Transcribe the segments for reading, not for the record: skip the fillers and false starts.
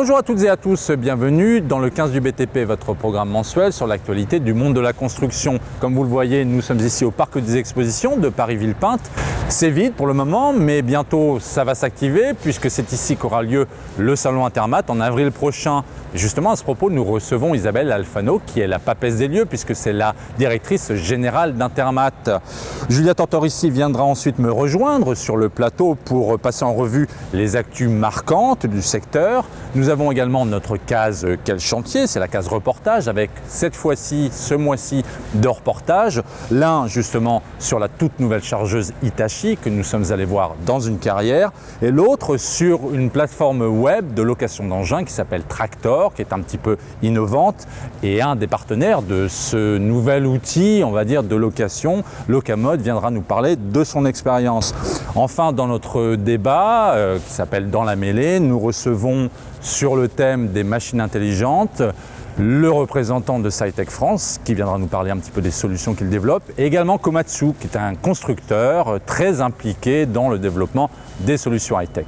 Bonjour à toutes et à tous, bienvenue dans le 15 du BTP, votre programme mensuel sur l'actualité du monde de la construction. Comme vous le voyez, nous sommes ici au Parc des Expositions de Paris-Villepinte. C'est vide pour le moment, mais bientôt ça va s'activer puisque c'est ici qu'aura lieu le salon Intermat en avril prochain. Et justement, à ce propos, nous recevons Isabelle Alfano, qui est la papesse des lieux puisque c'est la directrice générale d'Intermat. Julia Tortorici viendra ensuite me rejoindre sur le plateau pour passer en revue les actus marquantes du secteur. Nous avons également notre case Quel chantier, c'est la case reportage avec cette fois-ci, ce mois-ci, deux reportages. L'un justement sur la toute nouvelle chargeuse Hitachi que nous sommes allés voir dans une carrière et l'autre sur une plateforme web de location d'engins qui s'appelle Tractor, qui est un petit peu innovante et un des partenaires de ce nouvel outil, on va dire, de location. Locamode viendra nous parler de son expérience. Enfin, dans notre débat qui s'appelle Dans la mêlée, nous recevons sur le thème des machines intelligentes le représentant de SciTech France qui viendra nous parler un petit peu des solutions qu'il développe et également Komatsu qui est un constructeur très impliqué dans le développement des solutions high-tech.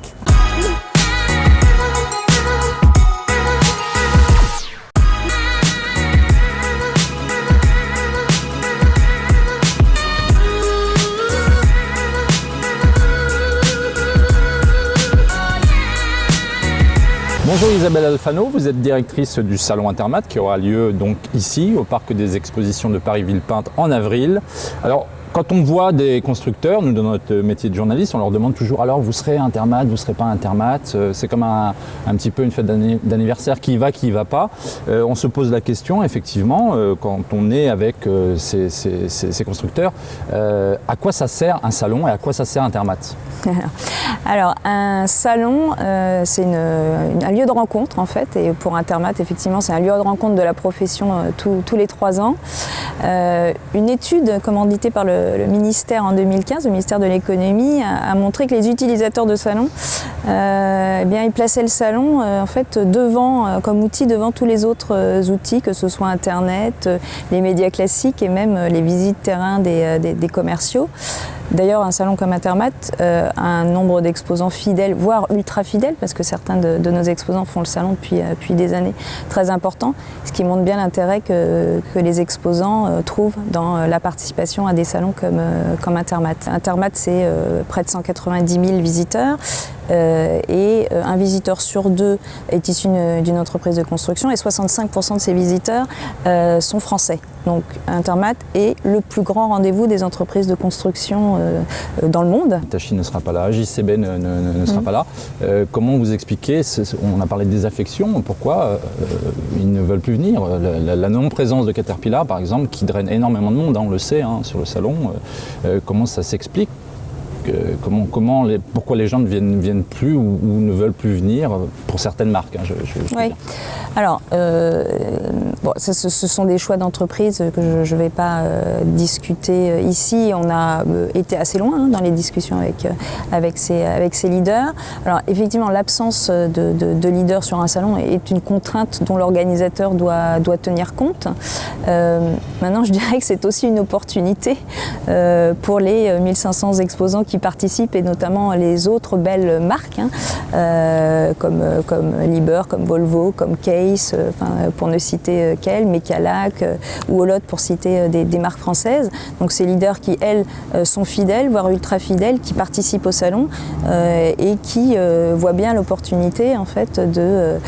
Bonjour Isabelle Alfano, vous êtes directrice du salon Intermat qui aura lieu donc ici au Parc des Expositions de Paris-Villepinte en avril. Alors, quand on voit des constructeurs, nous dans notre métier de journaliste, on leur demande toujours alors vous serez Intermat, vous ne serez pas Intermat. C'est comme un petit peu une fête d'anniversaire, qui y va pas. On se pose la question effectivement quand on est avec ces constructeurs, à quoi ça sert un salon et à quoi ça sert Intermat? Alors un salon c'est un lieu de rencontre en fait, et pour Intermat effectivement c'est un lieu de rencontre de la profession tous les 3 ans. Une étude commanditée par le ministère en 2015, le ministère de l'économie, a montré que les utilisateurs de salons, ils plaçaient le salon en fait devant, comme outil devant tous les autres outils, que ce soit Internet, les médias classiques et même les visites terrain des commerciaux. D'ailleurs, un salon comme Intermat a un nombre d'exposants fidèles, voire ultra fidèles, parce que certains de nos exposants font le salon depuis des années, très important, ce qui montre bien l'intérêt que les exposants trouvent dans la participation à des salons comme Intermat. Intermat, c'est près de 190 000 visiteurs. Et un visiteur sur 2 est issu d'une entreprise de construction et 65% de ces visiteurs sont français. Donc Intermat est le plus grand rendez-vous des entreprises de construction dans le monde. Hitachi ne sera pas là, JCB ne sera pas là. Comment vous expliquez, on a parlé de désaffection, pourquoi ils ne veulent plus venir? La non-présence de Caterpillar par exemple, qui draine énormément de monde, on le sait sur le salon, comment ça s'explique? Pourquoi les gens ne viennent plus ou ne veulent plus venir pour certaines marques, Oui. Alors, ce sont des choix d'entreprise que je ne vais pas discuter ici. On a été assez loin dans les discussions avec ces leaders. Alors, effectivement, l'absence de leaders sur un salon est une contrainte dont l'organisateur doit tenir compte. Maintenant, je dirais que c'est aussi une opportunité pour les 1500 exposants qui participent, et notamment les autres belles marques comme Liebherr, comme Volvo, comme Case, pour ne citer qu'elles, Mecalac ou Olot pour citer des marques françaises. Donc ces leaders qui, elles, sont fidèles, voire ultra fidèles, qui participent au salon et qui voient bien l'opportunité en fait de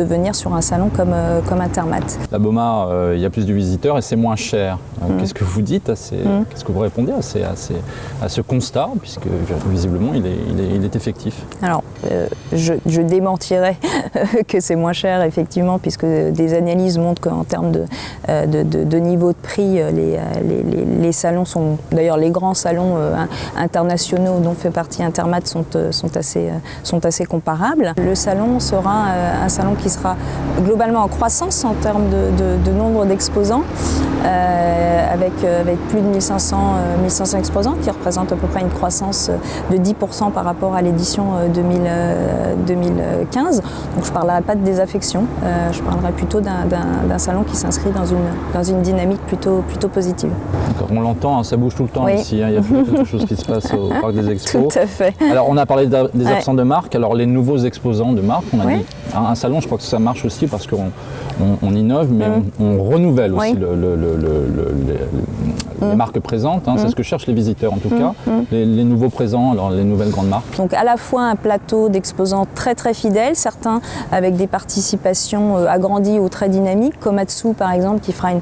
venir sur un salon comme Intermat. La Boma, il y a plus de visiteurs et c'est moins cher. Qu'est-ce que vous dites qu'est-ce que vous répondez à ce constat, puisque visiblement il est effectif? Alors, je démentirais que c'est moins cher, effectivement, puisque des analyses montrent qu'en termes de niveau de prix, les salons sont, d'ailleurs les grands salons internationaux dont fait partie Intermat sont assez comparables. Le salon sera un salon qui sera globalement en croissance en termes de nombre d'exposants, avec plus de 1500 exposants qui représentent peu près une croissance de 10% par rapport à l'édition 2015. Donc je ne parlerai pas de désaffection, je parlerai plutôt d'un salon qui s'inscrit dans une dynamique plutôt positive. On l'entend, hein, ça bouge tout le temps ici, hein, il y a quelque chose qui se passe au Parc des Expos. Tout à fait. Alors on a parlé des absents de marque, alors les nouveaux exposants de marque, on a dit, un salon je crois que ça marche aussi parce qu'on innove, mais on renouvelle aussi les marques présentes, hein, c'est ce que cherchent les visiteurs en tout cas, les nouveaux présents, alors les nouvelles grandes marques. Donc à la fois un plateau d'exposants très fidèles, certains avec des participations agrandies ou très dynamiques, Komatsu par exemple qui fera une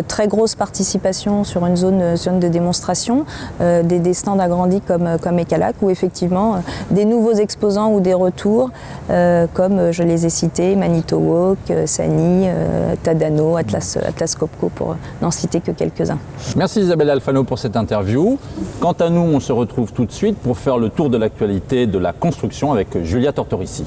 très grosse participation sur une zone de démonstration, des stands agrandis comme Ecalac, ou effectivement des nouveaux exposants ou des retours comme je les ai cités, Manito Walk, Sani, Tadano, Atlas Copco pour n'en citer que quelques-uns. Merci Isabelle Alfano pour cette interview. Quant à nous, on se retrouve tout de suite pour faire le tour de l'actualité de la construction avec Julia Tortorici.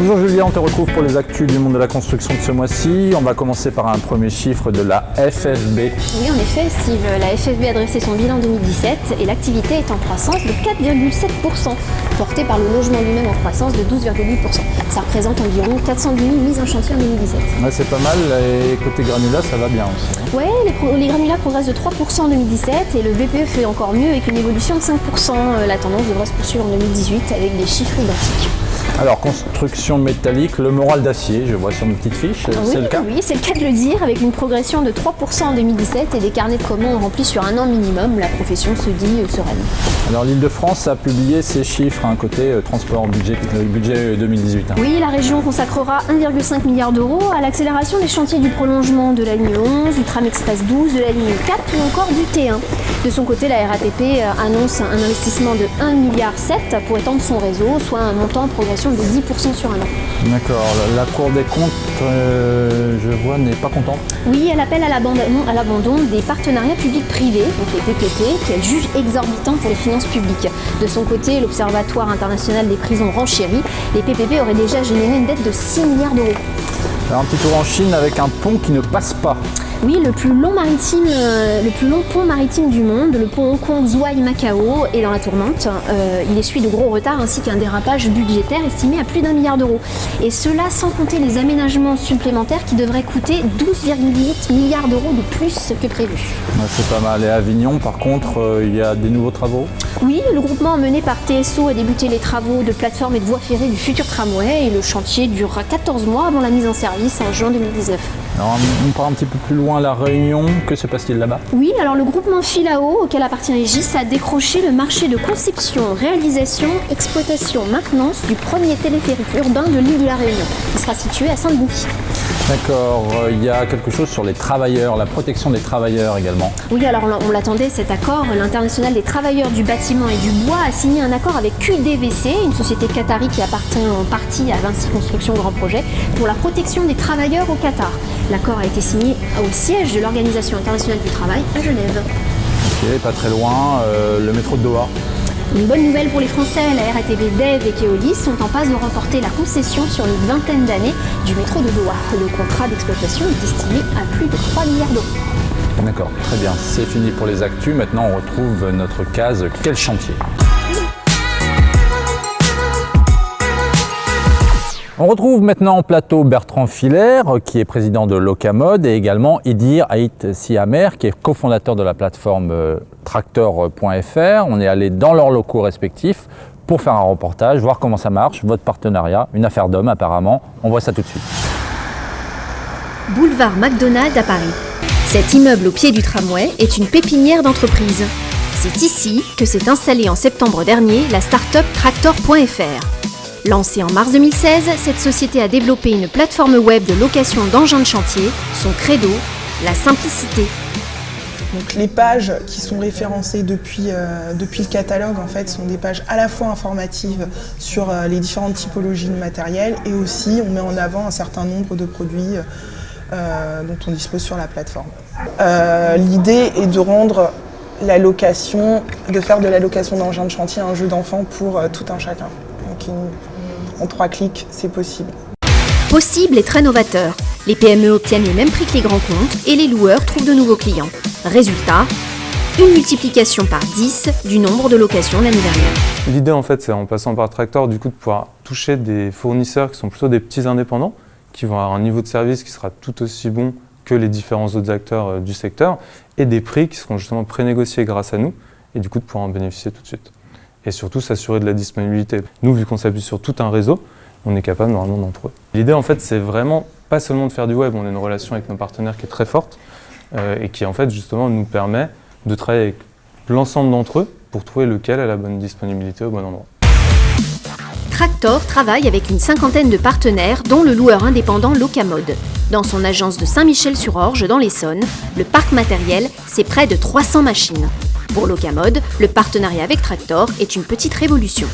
Bonjour Julia, on te retrouve pour les actus du monde de la construction de ce mois-ci. On va commencer par un premier chiffre de la FFB. Oui, en effet, Steve, la FFB a dressé son bilan 2017 et l'activité est en croissance de 4,7%, portée par le logement lui-même en croissance de 12,8%. Ça représente environ 410 000 mises en chantier en 2017. Ouais, c'est pas mal, et côté granulats, ça va bien aussi. Oui, les granulats progressent de 3% en 2017 et le BPE fait encore mieux avec une évolution de 5%. La tendance devrait se poursuivre en 2018 avec des chiffres identiques. Alors, construction métallique, le moral d'acier, je vois sur une petite fiche, c'est le cas? Oui, c'est le cas de le dire, avec une progression de 3% en 2017 et des carnets de commandes remplis sur un an minimum. La profession se dit sereine. Alors, l'Île-de-France a publié ses chiffres, côté transport, budget 2018. Oui, la région consacrera 1,5 milliard d'euros à l'accélération des chantiers du prolongement de la ligne 11, du tram express 12, de la ligne 4 ou encore du T1. De son côté, la RATP annonce un investissement de 1,7 milliard pour étendre son réseau, soit un montant en progression de 10% sur un an. D'accord. La Cour des comptes, je vois, n'est pas contente. Oui, elle appelle à l'abandon des partenariats publics-privés, donc les PPP, qu'elle juge exorbitants pour les finances publiques. De son côté, l'Observatoire international des prisons renchérit. Les PPP auraient déjà généré une dette de 6 milliards d'euros. Alors, un petit tour en Chine avec un pont qui ne passe pas. Oui, le plus long pont maritime du monde, le pont Hong Kong-Zhuhai-Macao, est dans la tourmente. Il essuie de gros retards ainsi qu'un dérapage budgétaire estimé à plus d'1 milliard d'euros. Et cela sans compter les aménagements supplémentaires qui devraient coûter 12,8 milliards d'euros de plus que prévu. Ouais, c'est pas mal. Et à Avignon, par contre, il y a des nouveaux travaux? Oui, le groupement mené par TSO a débuté les travaux de plateforme et de voie ferrée du futur tramway et le chantier durera 14 mois avant la mise en service en juin 2019. Alors, on part un petit peu plus loin à La Réunion. Que se passe-t-il là-bas? Oui, alors le groupement Filao, auquel appartient Aegis, a décroché le marché de conception, réalisation, exploitation, maintenance du premier téléphérique urbain de l'île de La Réunion. Il sera situé à Saint-Denis. D'accord, il y a quelque chose sur les travailleurs, la protection des travailleurs également. Oui, alors on l'attendait cet accord. L'Internationale des travailleurs du bâtiment et du bois a signé un accord avec QDVC, une société qatari qui appartient en partie à Vinci Construction Grand Projet, pour la protection des travailleurs au Qatar. L'accord a été signé au siège de l'Organisation internationale du travail à Genève. Ok, pas très loin, le métro de Doha. Une bonne nouvelle pour les Français, la RATP, DEV et Keolis sont en passe de remporter la concession sur une vingtaine d'années du métro de Doha. Le contrat d'exploitation est estimé à plus de 3 milliards d'euros. D'accord, très bien, c'est fini pour les actus. Maintenant, on retrouve notre case « Quel chantier ?» On retrouve maintenant en plateau Bertrand Filaire, qui est président de Locamode, et également Idir Haït Siamer, qui est cofondateur de la plateforme Tracteur.fr. On est allé dans leurs locaux respectifs pour faire un reportage, voir comment ça marche, votre partenariat, une affaire d'homme apparemment. On voit ça tout de suite. Boulevard McDonald à Paris. Cet immeuble au pied du tramway est une pépinière d'entreprise. C'est ici que s'est installée en septembre dernier la start-up Tracteur.fr. Lancée en mars 2016, cette société a développé une plateforme web de location d'engins de chantier. Son credo, la simplicité. Donc les pages qui sont référencées depuis le catalogue en fait, sont des pages à la fois informatives sur les différentes typologies de matériel et aussi on met en avant un certain nombre de produits dont on dispose sur la plateforme. L'idée est de rendre de faire de la location d'engins de chantier un jeu d'enfant pour tout un chacun. Donc, en 3 clics, c'est possible. Possible et très novateur. Les PME obtiennent les mêmes prix que les grands comptes et les loueurs trouvent de nouveaux clients. Résultat, une multiplication par 10 du nombre de locations l'année dernière. L'idée en fait c'est en passant par Tractor du coup de pouvoir toucher des fournisseurs qui sont plutôt des petits indépendants qui vont avoir un niveau de service qui sera tout aussi bon que les différents autres acteurs du secteur et des prix qui seront justement prénégociés grâce à nous et du coup de pouvoir en bénéficier tout de suite. Et surtout s'assurer de la disponibilité. Nous vu qu'on s'appuie sur tout un réseau, on est capable normalement d'en trouver. L'idée en fait c'est vraiment pas seulement de faire du web, on a une relation avec nos partenaires qui est très forte et qui en fait justement nous permet de travailler avec l'ensemble d'entre eux pour trouver lequel a la bonne disponibilité au bon endroit. Tractor travaille avec une 50aine de partenaires, dont le loueur indépendant Locamode. Dans son agence de Saint-Michel-sur-Orge, dans l'Essonne, le parc matériel, c'est près de 300 machines. Pour Locamode, le partenariat avec Tractor est une petite révolution.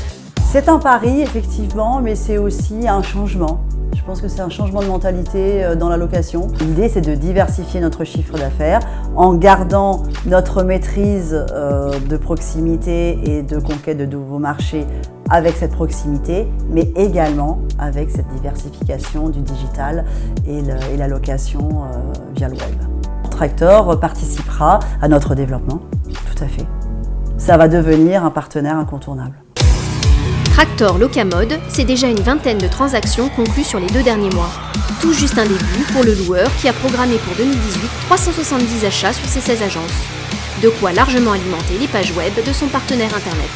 C'est un pari, effectivement, mais c'est aussi un changement. Je pense que c'est un changement de mentalité dans la location. L'idée, c'est de diversifier notre chiffre d'affaires en gardant notre maîtrise de proximité et de conquête de nouveaux marchés avec cette proximité, mais également avec cette diversification du digital et la location via le web. Tractor participera à notre développement, tout à fait. Ça va devenir un partenaire incontournable. Tractor Locamode, c'est déjà une vingtaine de transactions conclues sur les 2 derniers mois. Tout juste un début pour le loueur qui a programmé pour 2018 370 achats sur ses 16 agences. De quoi largement alimenter les pages web de son partenaire internet.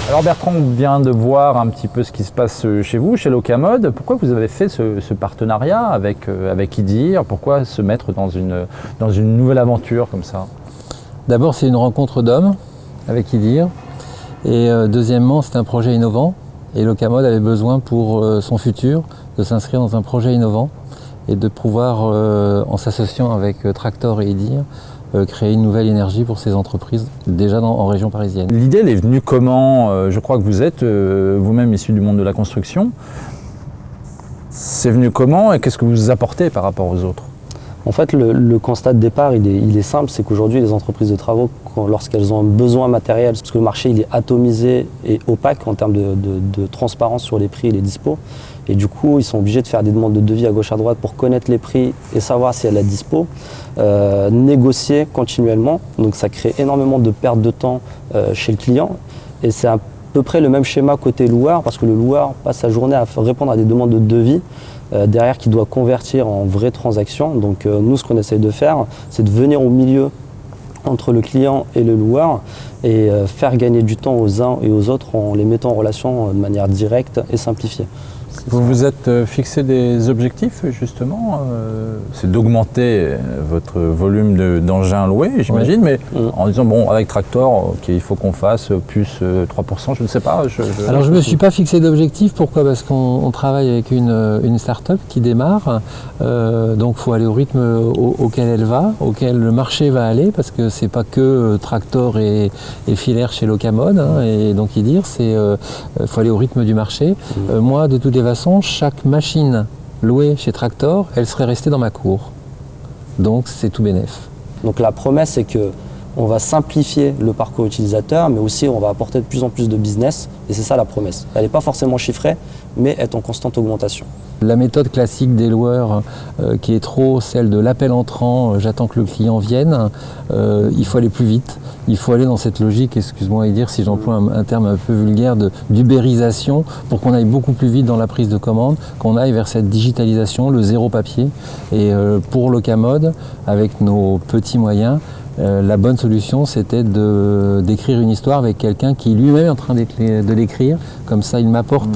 Alors Bertrand, on vient de voir un petit peu ce qui se passe chez vous, chez Locamode. Pourquoi vous avez fait ce partenariat avec Idir? Pourquoi se mettre dans une nouvelle aventure comme ça? D'abord, c'est une rencontre d'hommes avec Idir. Et deuxièmement, c'est un projet innovant. Et Locamode avait besoin pour son futur de s'inscrire dans un projet innovant et de pouvoir, en s'associant avec Tractor et Idir, créer une nouvelle énergie pour ces entreprises, déjà en région parisienne. L'idée, elle est venue comment? Je crois que vous êtes vous-même issu du monde de la construction. C'est venu comment et qu'est-ce que vous apportez par rapport aux autres? En fait, le constat de départ, il est simple, c'est qu'aujourd'hui, les entreprises de travaux, lorsqu'elles ont un besoin matériel, parce que le marché il est atomisé et opaque en termes de transparence sur les prix et les dispos, et du coup, ils sont obligés de faire des demandes de devis à gauche à droite pour connaître les prix et savoir si elle a dispo, négocier continuellement, donc ça crée énormément de perte de temps chez le client, et c'est à peu près le même schéma côté loueur, parce que le loueur passe sa journée à répondre à des demandes de devis, derrière qui doit convertir en vraies transactions. Donc nous, ce qu'on essaie de faire, c'est de venir au milieu entre le client et le loueur et faire gagner du temps aux uns et aux autres en les mettant en relation de manière directe et simplifiée. Vous vous êtes fixé des objectifs justement, c'est d'augmenter votre volume d'engins loués, j'imagine, mais en disant bon avec Tractor, okay, il faut qu'on fasse plus 3%, je ne sais pas. Alors je ne me suis pas fixé d'objectif, pourquoi? Parce qu'on travaille avec une start-up qui démarre, donc il faut aller au rythme auquel elle va, auquel le marché va aller, parce que c'est pas que Tractor et Filaire chez Locamode, hein, et donc Idir, c'est faut aller au rythme du marché. Moi, de toutes les façon, chaque machine louée chez Tractor, elle serait restée dans ma cour. Donc c'est tout bénef. Donc la promesse, c'est qu'on va simplifier le parcours utilisateur, mais aussi on va apporter de plus en plus de business. Et c'est ça la promesse. Elle n'est pas forcément chiffrée, mais est en constante augmentation. La méthode classique des loueurs, qui est trop celle de l'appel entrant, j'attends que le client vienne, il faut aller plus vite. Il faut aller dans cette logique, excuse-moi à dire si j'emploie un terme un peu vulgaire, d'ubérisation, pour qu'on aille beaucoup plus vite dans la prise de commande, qu'on aille vers cette digitalisation, le zéro papier. Et pour Locamode, avec nos petits moyens, la bonne solution, c'était d'écrire une histoire avec quelqu'un qui lui-même est en train de l'écrire. Comme ça, il m'apporte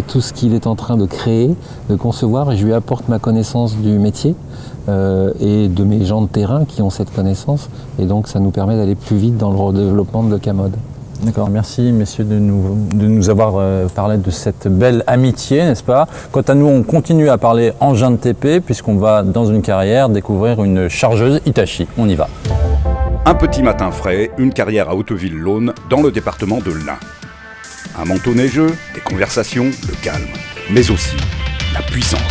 tout ce qu'il est en train de créer, de concevoir, et je lui apporte ma connaissance du métier et de mes gens de terrain qui ont cette connaissance. Et donc, ça nous permet d'aller plus vite dans le développement de Locamode. D'accord, merci messieurs de nous avoir parlé de cette belle amitié, n'est-ce pas? Quant à nous, on continue à parler engin de TP, puisqu'on va, dans une carrière, découvrir une chargeuse Hitachi. On y va. Un petit matin frais, une carrière à Hauteville-Laune, dans le département de l'Ain. Un manteau neigeux, des conversations, le calme, mais aussi la puissance.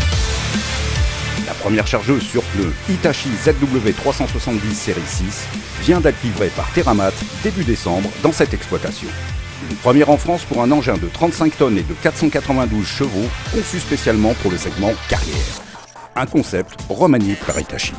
La première chargeuse sur pneus Hitachi ZW370 série 6 vient d'être livrée par Teramat début décembre dans cette exploitation. Une première en France pour un engin de 35 tonnes et de 492 chevaux, conçu spécialement pour le segment carrière. Un concept remanié par Hitachi.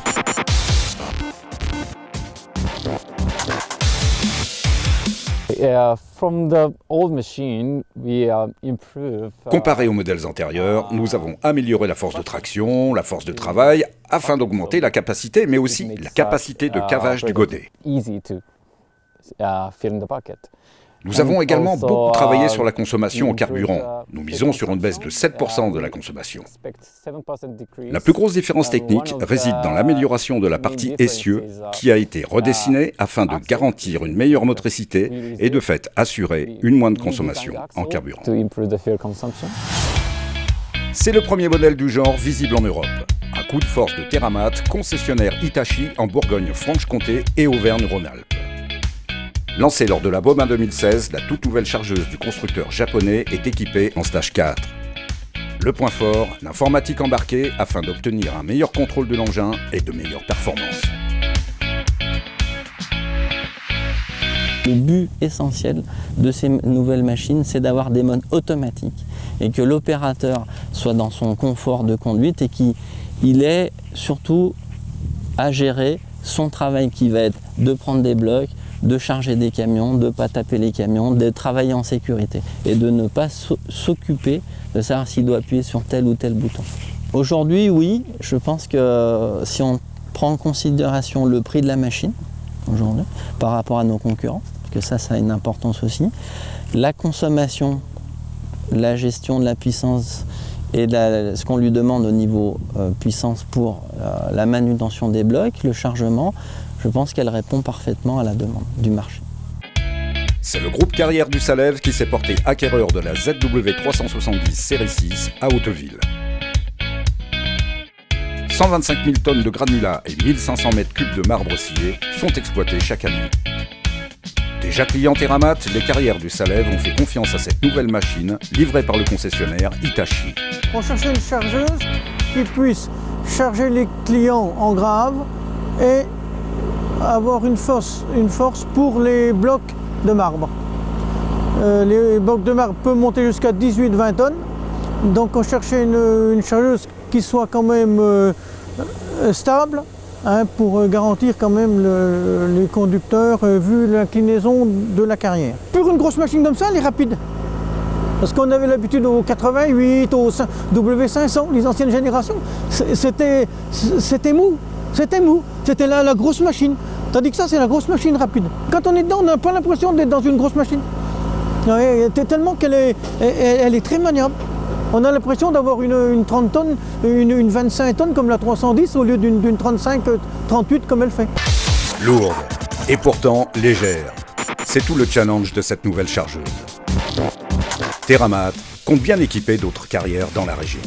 Comparé aux modèles antérieurs, nous avons amélioré la force de traction, la force de travail, afin d'augmenter la capacité, mais aussi la capacité de cavage du godet. Nous avons également beaucoup travaillé sur la consommation en carburant. Nous misons sur une baisse de 7% de la consommation. La plus grosse différence technique réside dans l'amélioration de la partie essieu qui a été redessinée afin de garantir une meilleure motricité et de fait assurer une moindre consommation en carburant. C'est le premier modèle du genre visible en Europe. Un coup de force de Teramat, concessionnaire Hitachi en Bourgogne-Franche-Comté et Auvergne-Rhône-Alpes. Lancée lors de la Bauma 2016, la toute nouvelle chargeuse du constructeur japonais est équipée en stage 4. Le point fort, l'informatique embarquée afin d'obtenir un meilleur contrôle de l'engin et de meilleures performances. Le but essentiel de ces nouvelles machines, c'est d'avoir des modes automatiques et que l'opérateur soit dans son confort de conduite et qu'il ait surtout à gérer son travail qui va être de prendre des blocs, de charger des camions, de ne pas taper les camions, de travailler en sécurité et de ne pas s'occuper de savoir s'il doit appuyer sur tel ou tel bouton. Aujourd'hui, oui, je pense que si on prend en considération le prix de la machine, aujourd'hui, par rapport à nos concurrents, parce que ça a une importance aussi, la consommation, la gestion de la puissance et ce qu'on lui demande au niveau puissance pour la manutention des blocs, le chargement, je pense qu'elle répond parfaitement à la demande du marché. C'est le groupe Carrière du Salève qui s'est porté acquéreur de la ZW370 série 6 à Hauteville. 125 000 tonnes de granulats et 1500 mètres cubes de marbre scié sont exploités chaque année. Déjà clients Teramat, les Carrières du Salève ont fait confiance à cette nouvelle machine livrée par le concessionnaire Hitachi. On cherchait une chargeuse qui puisse charger les clients en grave et avoir une force pour les blocs de marbre. Les blocs de marbre peuvent monter jusqu'à 18-20 tonnes. Donc on cherchait une chargeuse qui soit quand même stable, pour garantir quand même les conducteurs vu l'inclinaison de la carrière. Pour une grosse machine comme ça, elle est rapide. Parce qu'on avait l'habitude au 88, au W500, les anciennes générations, c'était mou. C'était la grosse machine. Tandis que ça, c'est la grosse machine rapide. Quand on est dedans, on n'a pas l'impression d'être dans une grosse machine. Tellement qu'elle est très maniable. On a l'impression d'avoir une 30 tonnes, une 25 tonnes comme la 310 au lieu d'une 35-38 comme elle fait. Lourde et pourtant légère. C'est tout le challenge de cette nouvelle chargeuse. Teramat compte bien équiper d'autres carrières dans la région.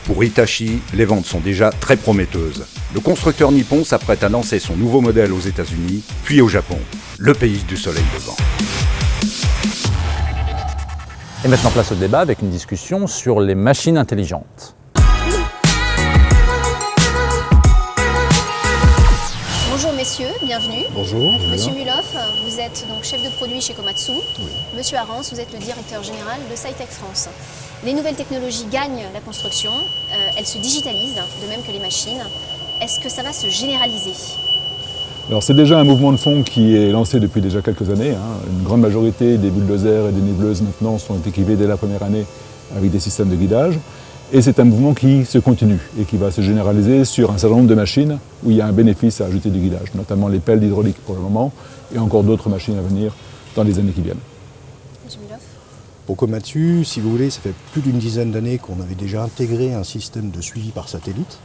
Pour Hitachi, les ventes sont déjà très prometteuses. Le constructeur nippon s'apprête à lancer son nouveau modèle aux États-Unis, puis au Japon, le pays du soleil levant. Et maintenant, place au débat avec une discussion sur les machines intelligentes. Bonjour messieurs, bienvenue. Bonjour. Monsieur Mulhoff, vous êtes donc chef de produit chez Komatsu. Oui. Monsieur Arance, vous êtes le directeur général de Cytec France. Les nouvelles technologies gagnent la construction, elles se digitalisent, de même que les machines. Est-ce que ça va se généraliser ? Alors c'est déjà un mouvement de fond qui est lancé depuis déjà quelques années. Une grande majorité des bulldozers et des niveleuses maintenant sont équipés dès la première année avec des systèmes de guidage. Et c'est un mouvement qui se continue et qui va se généraliser sur un certain nombre de machines où il y a un bénéfice à ajouter du guidage, notamment les pelles d'hydraulique pour le moment et encore d'autres machines à venir dans les années qui viennent. Pour Komatsu, si vous voulez, ça fait plus d'une dizaine d'années qu'on avait déjà intégré un système de suivi par satellite.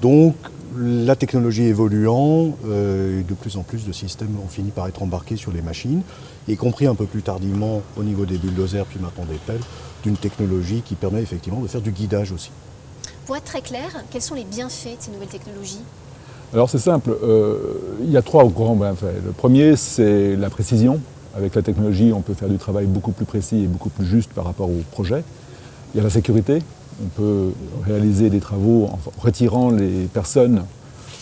Donc la technologie évoluant, de plus en plus de systèmes ont fini par être embarqués sur les machines, y compris un peu plus tardivement au niveau des bulldozers, puis maintenant des pelles, d'une technologie qui permet effectivement de faire du guidage aussi. Pour être très clair, quels sont les bienfaits de ces nouvelles technologies ? Alors c'est simple, il y a trois grands bienfaits. Le premier, c'est la précision. Avec la technologie, on peut faire du travail beaucoup plus précis et beaucoup plus juste par rapport au projet. Il y a la sécurité. On peut réaliser des travaux en retirant les personnes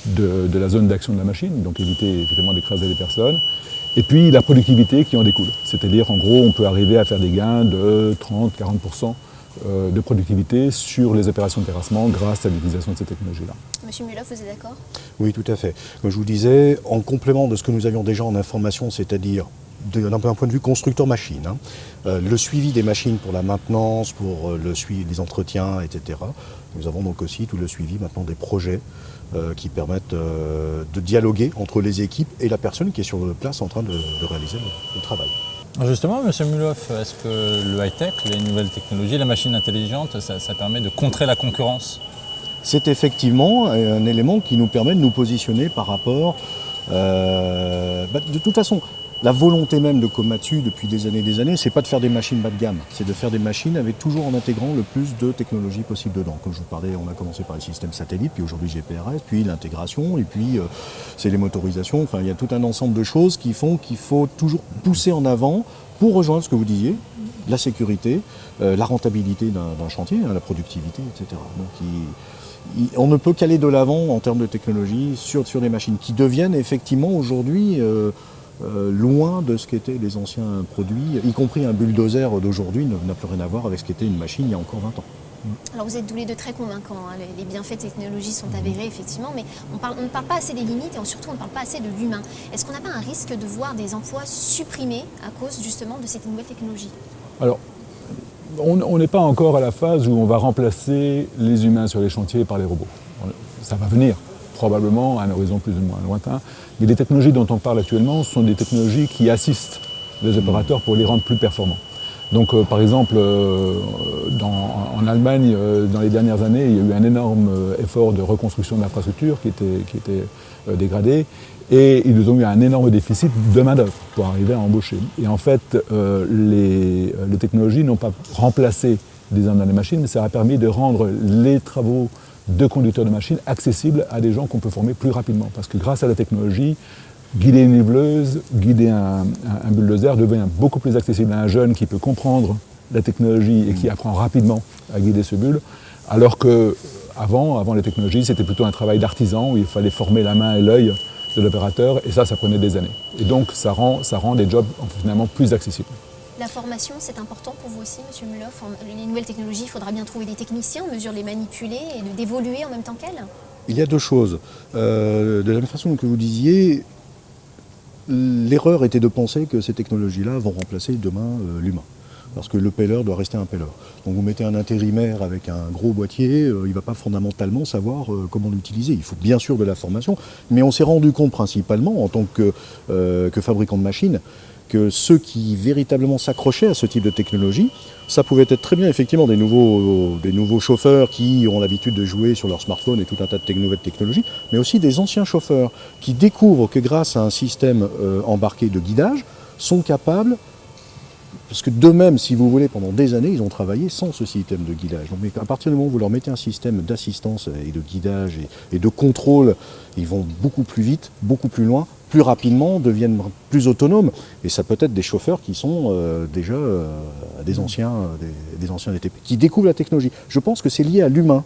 de la zone d'action de la machine, donc éviter effectivement d'écraser les personnes. Et puis la productivité qui en découle. C'est-à-dire, en gros, on peut arriver à faire des gains de 30-40% de productivité sur les opérations de terrassement grâce à l'utilisation de ces technologies-là. Monsieur Mulhoff, vous êtes d'accord? Oui, tout à fait. Comme je vous disais, en complément de ce que nous avions déjà en information, c'est-à-dire d'un point de vue constructeur machine, le suivi des machines pour la maintenance, pour le suivi des entretiens, etc. Nous avons donc aussi tout le suivi maintenant des projets qui permettent de dialoguer entre les équipes et la personne qui est sur place en train de réaliser le travail. Justement, M. Mulhoff, est-ce que le high-tech, les nouvelles technologies, la machine intelligente, ça permet de contrer la concurrence? C'est effectivement un élément qui nous permet de nous positionner par rapport... de toute façon, la volonté même de Komatsu depuis des années, c'est pas de faire des machines bas de gamme, c'est de faire des machines avec toujours en intégrant le plus de technologies possibles dedans. Comme je vous parlais, on a commencé par les systèmes satellites, puis aujourd'hui GPRS, puis l'intégration, et puis c'est les motorisations. Enfin, il y a tout un ensemble de choses qui font qu'il faut toujours pousser en avant pour rejoindre ce que vous disiez, la sécurité, la rentabilité d'un chantier, la productivité, etc. Donc, on ne peut qu'aller de l'avant en termes de technologie sur des machines qui deviennent effectivement aujourd'hui loin de ce qu'étaient les anciens produits, y compris un bulldozer d'aujourd'hui n'a plus rien à voir avec ce qu'était une machine il y a encore 20 ans. Alors vous êtes tous les deux très convaincants, hein. Les bienfaits de technologie sont avérés effectivement, mais on ne parle pas assez des limites et surtout on ne parle pas assez de l'humain. Est-ce qu'on n'a pas un risque de voir des emplois supprimés à cause justement de cette nouvelle technologie? Alors, on n'est pas encore à la phase où on va remplacer les humains sur les chantiers par les robots. Ça va venir, probablement à un horizon plus ou moins lointain. Mais les technologies dont on parle actuellement sont des technologies qui assistent les opérateurs pour les rendre plus performants. Donc par exemple, en Allemagne, dans les dernières années, il y a eu un énorme effort de reconstruction de l'infrastructure qui était dégradée. Et ils ont eu un énorme déficit de main-d'œuvre pour arriver à embaucher. Et en fait, les technologies n'ont pas remplacé des hommes dans les machines, mais ça a permis de rendre les travaux de conducteurs de machines accessibles à des gens qu'on peut former plus rapidement. Parce que grâce à la technologie, guider une niveleuse, guider un bulldozer devient beaucoup plus accessible à un jeune qui peut comprendre la technologie et qui apprend rapidement à guider ce bull, alors qu'avant les technologies, c'était plutôt un travail d'artisan où il fallait former la main et l'œil de l'opérateur, et ça prenait des années. Et donc ça rend les jobs finalement plus accessibles. La formation, c'est important pour vous aussi, M. Mulhoff. Les nouvelles technologies, il faudra bien trouver des techniciens en mesure de les manipuler et d'évoluer en même temps qu'elles. Il y a deux choses. De la même façon que vous disiez, l'erreur était de penser que ces technologies-là vont remplacer demain l'humain. Parce que le peller doit rester un peller. Donc vous mettez un intérimaire avec un gros boîtier, il ne va pas fondamentalement savoir comment l'utiliser. Il faut bien sûr de la formation, mais on s'est rendu compte principalement en tant que fabricant de machines que ceux qui véritablement s'accrochaient à ce type de technologie, ça pouvait être très bien effectivement des nouveaux chauffeurs qui ont l'habitude de jouer sur leur smartphone et tout un tas de nouvelles technologies, mais aussi des anciens chauffeurs qui découvrent que grâce à un système embarqué de guidage, sont capables, parce que d'eux-mêmes, si vous voulez, pendant des années, ils ont travaillé sans ce système de guidage. Donc, à partir du moment où vous leur mettez un système d'assistance et de guidage et de contrôle, ils vont beaucoup plus vite, beaucoup plus loin, plus rapidement, deviennent plus autonomes. Et ça peut être des chauffeurs qui sont déjà des anciens DTP, qui découvrent la technologie. Je pense que c'est lié à l'humain.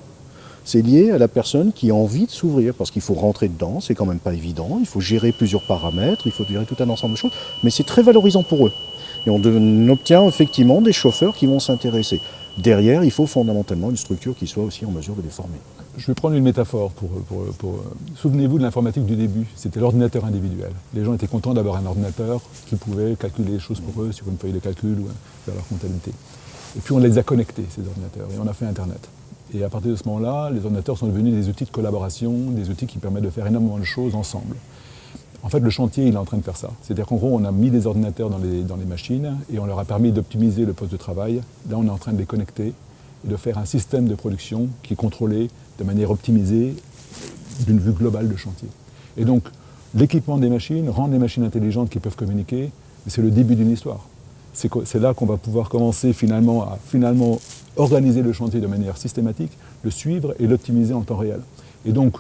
C'est lié à la personne qui a envie de s'ouvrir, parce qu'il faut rentrer dedans, c'est quand même pas évident, il faut gérer plusieurs paramètres, il faut gérer tout un ensemble de choses, mais c'est très valorisant pour eux. Et on obtient effectivement des chauffeurs qui vont s'intéresser. Derrière, il faut fondamentalement une structure qui soit aussi en mesure de les former. Je vais prendre une métaphore. Souvenez-vous de l'informatique du début, c'était l'ordinateur individuel. Les gens étaient contents d'avoir un ordinateur qui pouvait calculer les choses pour eux sur une feuille de calcul ou faire leur comptabilité. Et puis on les a connectés, ces ordinateurs, et on a fait Internet. Et à partir de ce moment-là, les ordinateurs sont devenus des outils de collaboration, des outils qui permettent de faire énormément de choses ensemble. En fait, le chantier, il est en train de faire ça. C'est-à-dire qu'en gros, on a mis des ordinateurs dans les machines et on leur a permis d'optimiser le poste de travail. Là, on est en train de les connecter et de faire un système de production qui est contrôlé de manière optimisée d'une vue globale de chantier. Et donc, l'équipement des machines rend des machines intelligentes qui peuvent communiquer, mais c'est le début d'une histoire. C'est là qu'on va pouvoir commencer finalement à organiser le chantier de manière systématique, le suivre et l'optimiser en temps réel. Et donc,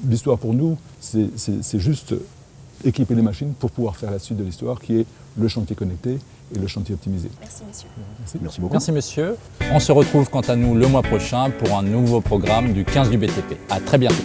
l'histoire pour nous, c'est juste équiper les machines pour pouvoir faire la suite de l'histoire qui est le chantier connecté et le chantier optimisé. Merci messieurs. Merci beaucoup. Merci messieurs. On se retrouve quant à nous le mois prochain pour un nouveau programme du 15 du BTP. À très bientôt.